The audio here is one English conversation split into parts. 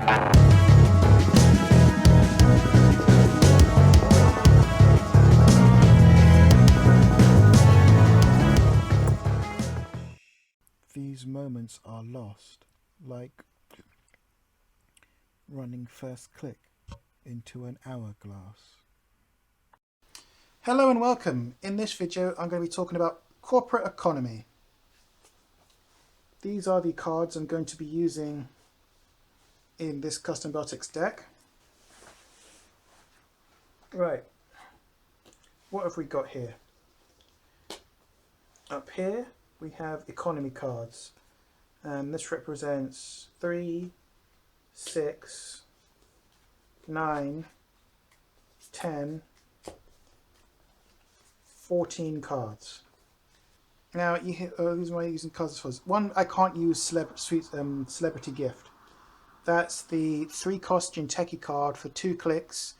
These moments are lost, like running first click into an hourglass. Hello and welcome. In this video I'm going to be talking about corporate economy. These are the cards I'm going to be using in this custom Baltics deck. Right, what have we got here? Up here we have economy cards, and this represents 3, 6, 9, 10, 14 cards. Now, here's why I'm using cards as follows. One, I can't use Celebrity Gift. That's the 3-cost Jinteki card for 2 clicks.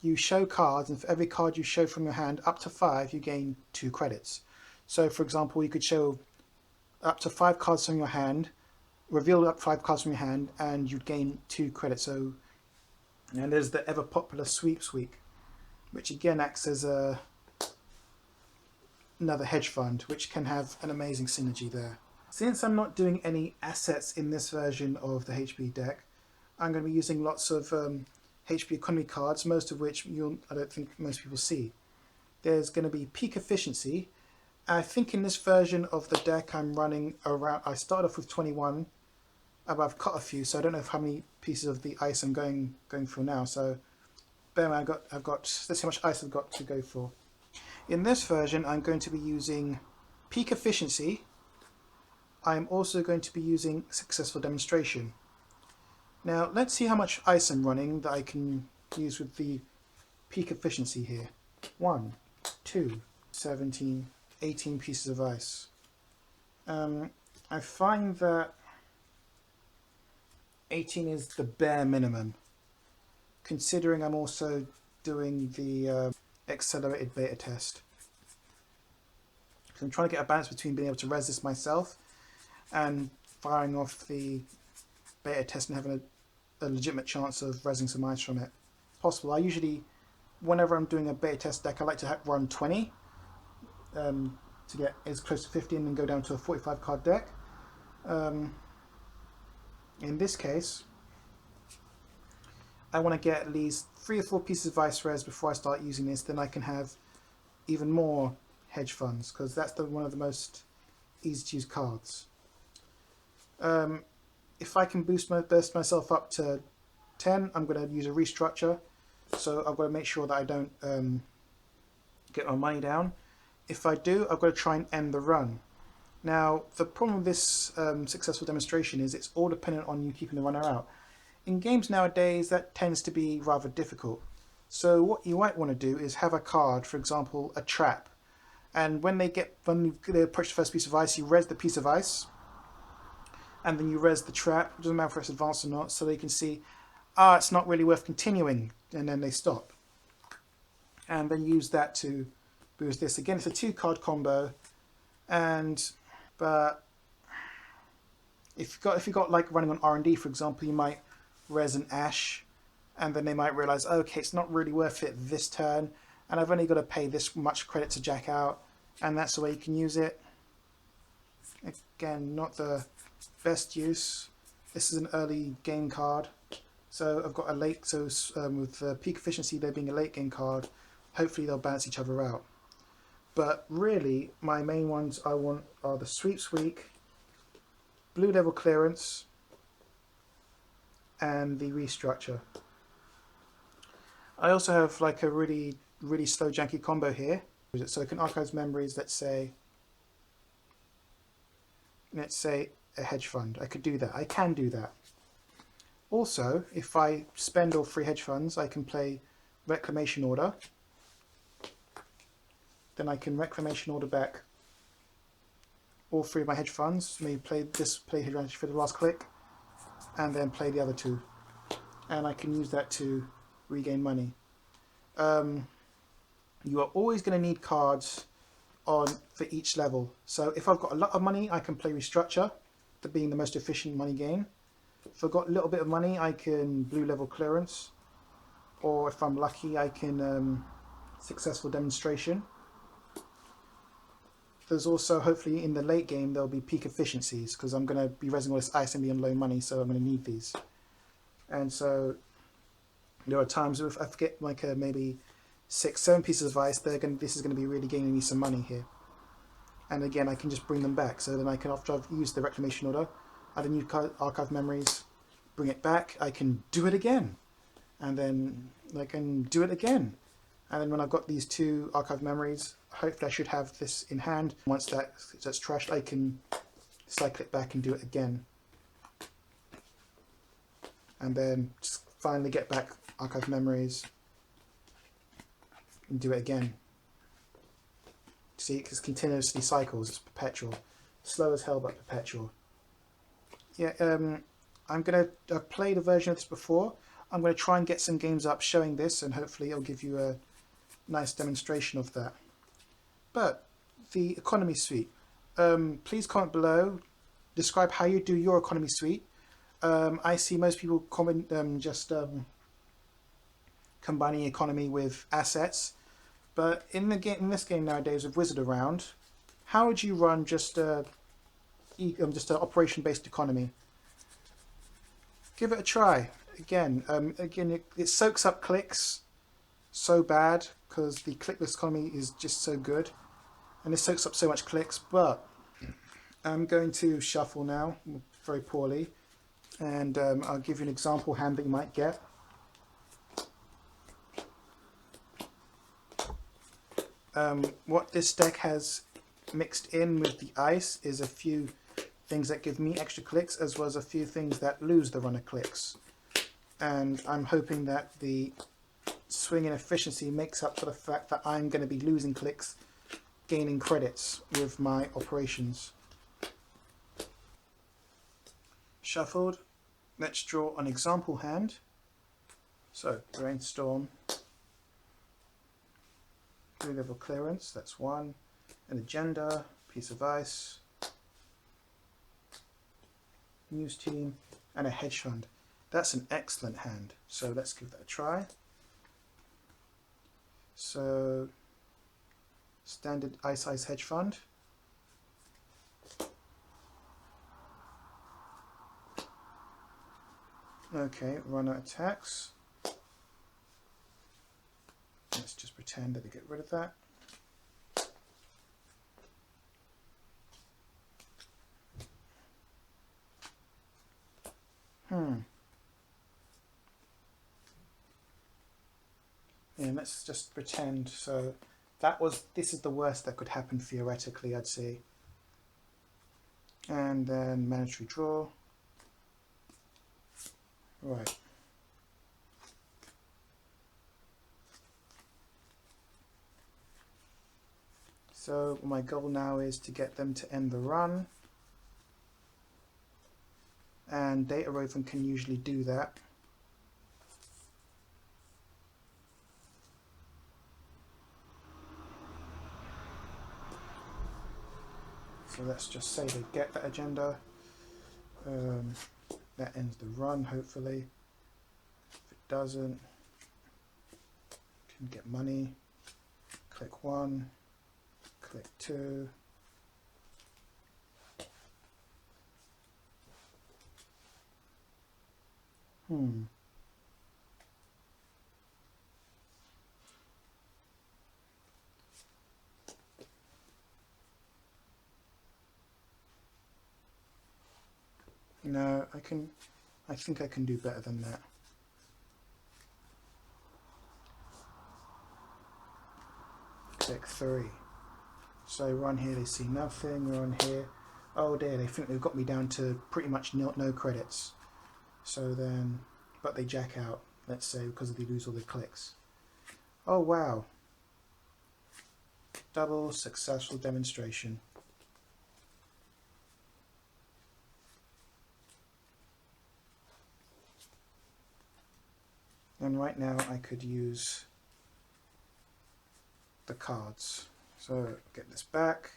You show cards, and for every card you show from your hand up to 5, you gain 2 credits. So, for example, you could show up to 5 cards from your hand, reveal up 5 cards from your hand, and you'd gain 2 credits. So, and there's the ever popular Sweeps Week, which again acts as another hedge fund, which can have an amazing synergy there. Since I'm not doing any assets in this version of the HP deck, I'm going to be using lots of HP economy cards, most of which I don't think most people see. There's going to be peak efficiency. I think in this version of the deck I'm running around, I started off with 21, but I've cut a few, so I don't know how many pieces of the ice I'm going for now. So bear in mind, that's how much ice I've got to go for. In this version I'm going to be using peak efficiency. I'm also going to be using successful demonstration. Now let's see how much ice I'm running that I can use with the peak efficiency here. 1, 2, 17, 18 pieces of ice. I find that 18 is the bare minimum, considering I'm also doing the accelerated beta test. So I'm trying to get a balance between being able to res this myself and firing off the beta test and having a legitimate chance of resing some ice from it. Possible. I usually, whenever I'm doing a beta test deck, I like to run 20 to get as close to 50 and then go down to a 45 card deck. In this case, I want to get at least 3 or 4 pieces of ice res before I start using this. Then I can have even more hedge funds, because that's one of the most easy to use cards. If I can burst myself up to 10, I'm going to use a restructure. So I've got to make sure that I don't get my money down. If I do, I've got to try and end the run. Now, the problem with this successful demonstration is it's all dependent on you keeping the runner out. In games nowadays, that tends to be rather difficult. So what you might want to do is have a card, for example, a trap. And when they approach the first piece of ice, you res the piece of ice. And then you res the trap. It doesn't matter if it's advanced or not, so they can see, it's not really worth continuing. And then they stop. And then use that to boost this. Again, it's a 2-card combo. But if you got like running on R&D, for example, you might res an Ash, and then they might realize, okay, it's not really worth it this turn, and I've only got to pay this much credit to jack out, and that's the way you can use it. Again, not the best use. This is an early game card, so I've got a late, so with peak efficiency there being a late game card, hopefully they'll balance each other out. But really, my main ones I want are the Sweeps Week, Blue Level Clearance, and the Restructure. I also have like a really slow janky combo here. So I can archive memories, let's say a hedge fund. I could do that. I can do that. Also, if I spend all 3 hedge funds, I can play Reclamation Order. Then I can Reclamation Order back all 3 of my hedge funds. Maybe play hedge fund for the last click, and then play the other 2. And I can use that to regain money. You are always going to need cards for each level. So if I've got a lot of money, I can play Restructure, being the most efficient money gain. If I've got a little bit of money, I can blue level clearance, or if I'm lucky, I can successful demonstration. There's also, hopefully in the late game, there'll be peak efficiencies, because I'm going to be resing all this ice and be on low money, so I'm going to need these. And so there are times if I get like maybe 6-7 pieces of ice, this is going to be really gaining me some money here. And again, I can just bring them back. So then I can, after I've used the reclamation order, add a new archive memories, bring it back, I can do it again. And then I can do it again. And then when I've got these 2 archive memories, hopefully I should have this in hand. Once that's trashed, I can cycle it back and do it again. And then just finally get back archive memories and do it again. See, it continuously cycles, it's perpetual. Slow as hell, but perpetual. Yeah, I've played a version of this before. I'm going to try and get some games up showing this, and hopefully it'll give you a nice demonstration of that. But the economy suite, please comment below, describe how you do your economy suite. I see most people comment combining economy with assets, but in this game nowadays with Wizard around, how would you run just an operation-based economy? Give it a try. Again, it soaks up clicks so bad because the clickless economy is just so good, and it soaks up so much clicks. But I'm going to shuffle now very poorly, and I'll give you an example hand that you might get. What this deck has mixed in with the ice is a few things that give me extra clicks, as well as a few things that lose the runner clicks. And I'm hoping that the swing in efficiency makes up for the fact that I'm going to be losing clicks, gaining credits with my operations. Shuffled. Let's draw an example hand. So, brainstorm. Blue level clearance, that's 1. An agenda, piece of ice, news team, and a hedge fund. That's an excellent hand. So let's give that a try. So, standard ice hedge fund. Okay, runner attacks. Let's just pretend that we get rid of that. And let's just pretend. So this is the worst that could happen theoretically, I'd say. And then mandatory draw. Right. So my goal now is to get them to end the run. And Data Raven can usually do that. So let's just say they get that agenda. That ends the run, hopefully. If it doesn't, can get money. Click 1, click 2. No, I think I can do better than that. Click 3. So run here, they see nothing. Run here. Oh dear, they think they've got me down to pretty much no credits. So then, but they jack out, let's say, because they lose all their clicks. Oh wow. Double successful demonstration. And right now I could use the cards. So get this back.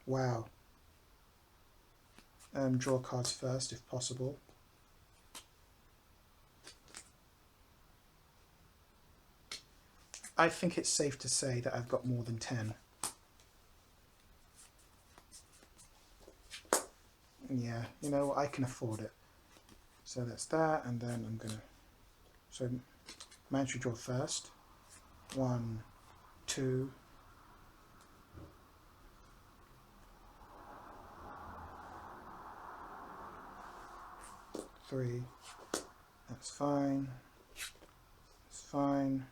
Wow. draw cards first if possible. I think it's safe to say that I've got more than 10. Yeah, you know, I can afford it. So that's that, and then I'm gonna, so mandatory draw first. 1, 2, 3. That's fine. That's fine.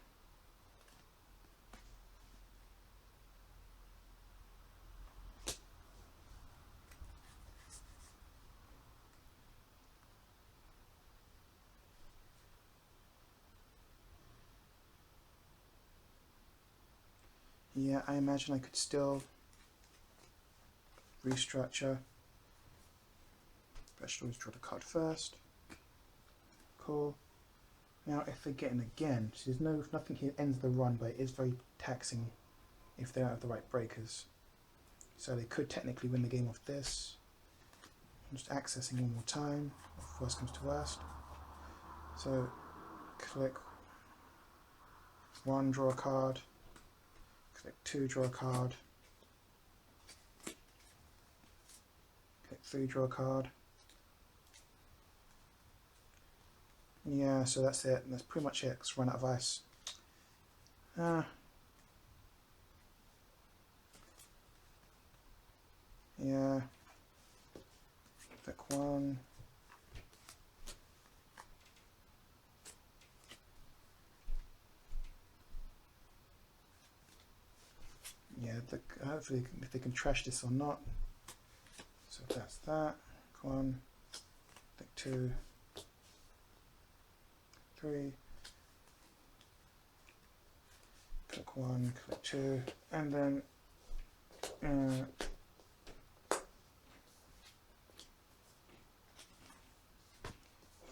Yeah, I imagine I could still restructure. I should always draw the card first. Cool. Now if they get in again, so there's nothing here ends the run, but it is very taxing if they don't have the right breakers. So they could technically win the game off this. I'm just accessing one more time, if worst comes to worst. So click 1, draw a card. Click 2, draw a card. Click 3, draw a card. Yeah, so that's it. That's pretty much it. Let's run out of ice. Yeah. Click 1. Yeah, hopefully if they can trash this or not. So that's that. Click 1. Click 2. 3. Click 1, click 2, and then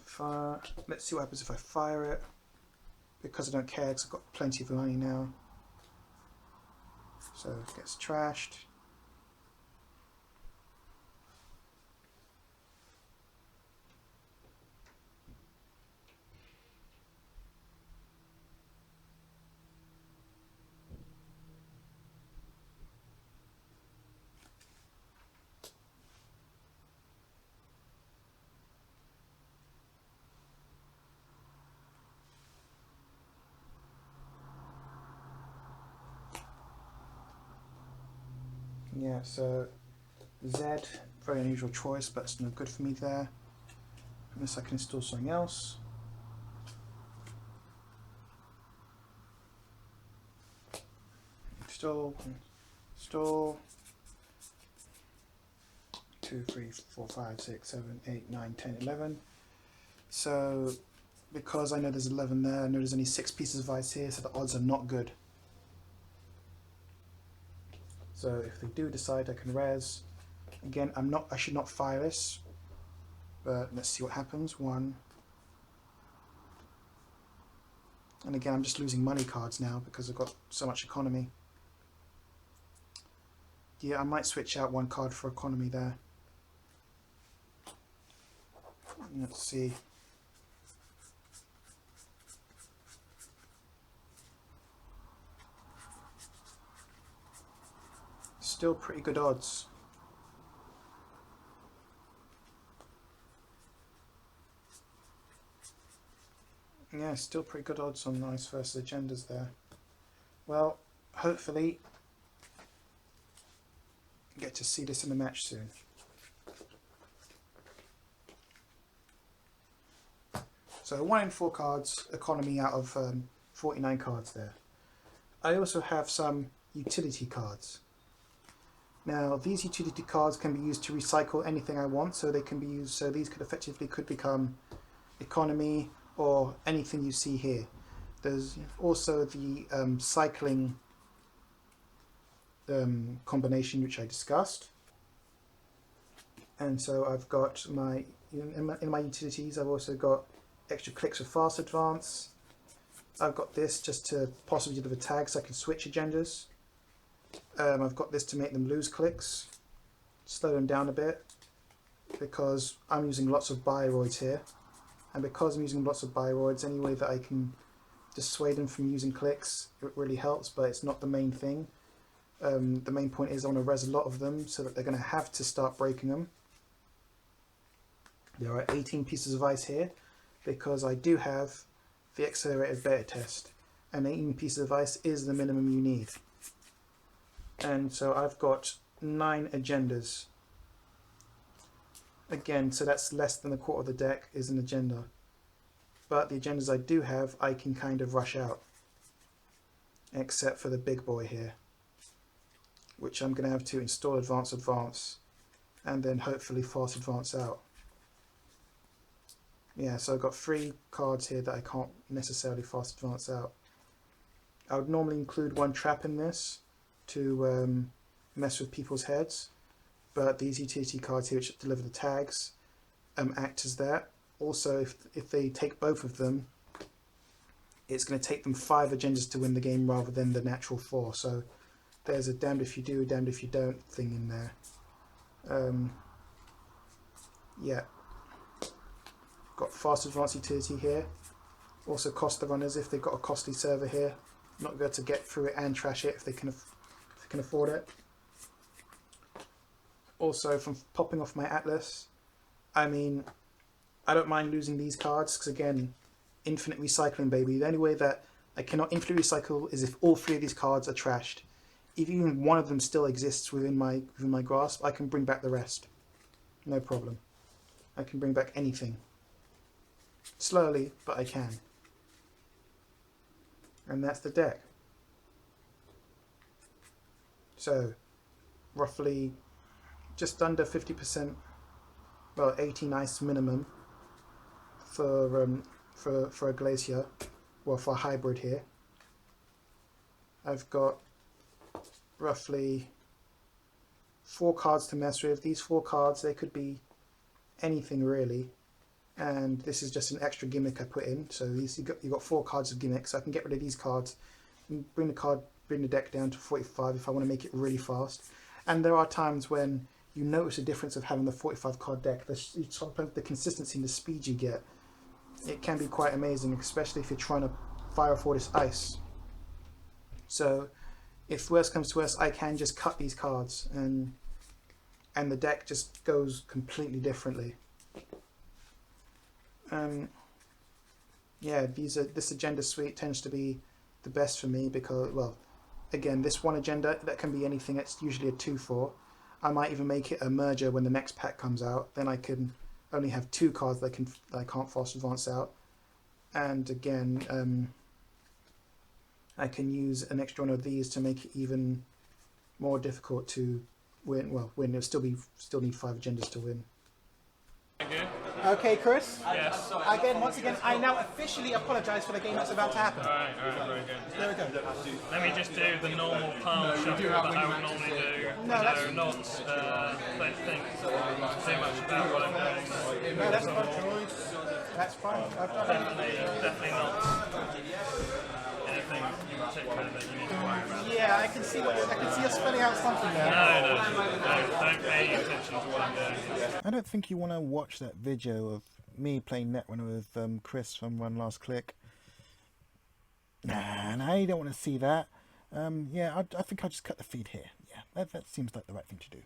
fire. Let's see what happens if I fire it, because I don't care because I've got plenty of money now. So it gets trashed. Yeah, so Z, very unusual choice, but it's no good for me there. Unless I can install something else. Install. 2, 3, 4, 5, 6, 7, 8, 9, 10, 11. So because I know there's 11 there, I know there's only 6 pieces of ice here, so the odds are not good. So if they do decide I can res, again, I should not fire this, but let's see what happens. 1. And again, I'm just losing money cards now because I've got so much economy. Yeah, I might switch out 1 card for economy there. Let's see. Still pretty good odds. Yeah, still pretty good odds on Ice versus Agendas there. Well, hopefully get to see this in the match soon. So 1 in 4 cards, economy out of 49 cards there. I also have some utility cards. Now these utility cards can be used to recycle anything I want, so they can be used, so these could become economy or anything you see here. There's also the cycling combination which I discussed, and so I've got my in my utilities. I've also got extra clicks for fast advance. I've got this just to possibly deliver tags so I can switch agendas. I've got this to make them lose clicks, slow them down a bit. because I'm using lots of bioroids here, and because I'm using lots of bioroids, any way that I can dissuade them from using clicks, it really helps, but it's not the main thing. The main point is I want to res a lot of them so that they're going to have to start breaking them. There are 18 pieces of ice here because I do have the accelerated beta test, and 18 pieces of ice is the minimum you need. And so I've got 9 agendas. Again, so that's less than a quarter of the deck is an agenda. But the agendas I do have, I can kind of rush out. Except for the big boy here, which I'm going to have to install advance, and then hopefully fast advance out. Yeah, so I've got 3 cards here that I can't necessarily fast advance out. I would normally include 1 trap in this to mess with people's heads, but these utility cards here which deliver the tags act as that. Also, if they take both of them, it's going to take them 5 agendas to win the game rather than the natural 4. So there's a damned if you do, damned if you don't thing in there. Yeah. Got fast advance utility here. Also cost the runners if they've got a costly server here. Not going to get through it and trash it if they can afford it. Also, from popping off my Atlas, I mean, I don't mind losing these cards because again, infinite recycling, baby. The only way that I cannot infinitely recycle is if all 3 of these cards are trashed. If even one of them still exists within my grasp, I can bring back the rest. No problem. I can bring back anything. Slowly, but I can. And that's the deck. So, roughly just under 50%, well, 18 ice minimum for a glacier, well, for a hybrid here. I've got roughly 4 cards to mess with. These 4 cards, they could be anything really. And this is just an extra gimmick I put in. So you've got 4 cards of gimmicks. So I can get rid of these cards and bring the deck down to 45 if I want to make it really fast. And there are times when you notice a difference of having the 45 card deck. Sometimes the consistency and the speed you get, it can be quite amazing, especially if you're trying to fire off all this ice. So if worst comes to worst, I can just cut these cards and the deck just goes completely differently. Yeah, this agenda suite tends to be the best for me because, well, again, this one agenda, that can be anything. It's usually a 2/4. I might even make it a merger when the next pack comes out. Then I can only have 2 cards that I can't fast advance out. And again, I can use an extra one of these to make it even more difficult to win. Well, win. It'll still need 5 agendas to win. Okay, Chris. Yes. Once again, I now officially apologise for the game that's about to happen. Alright, very good. There we go. Let me just do the normal palm shuffle that I would normally do. No, not think too much about what I'm doing. No, that's fine. That's fine. Definitely not anything in particular that you need to worry about. Yeah, I can see you're spelling out something there. No, don't pay any attention to what I'm doing. I don't think you want to watch that video of me playing Netrunner with Chris from One Last Click. Nah, you don't want to see that. Yeah, I think I'll just cut the feed here. Yeah, that seems like the right thing to do.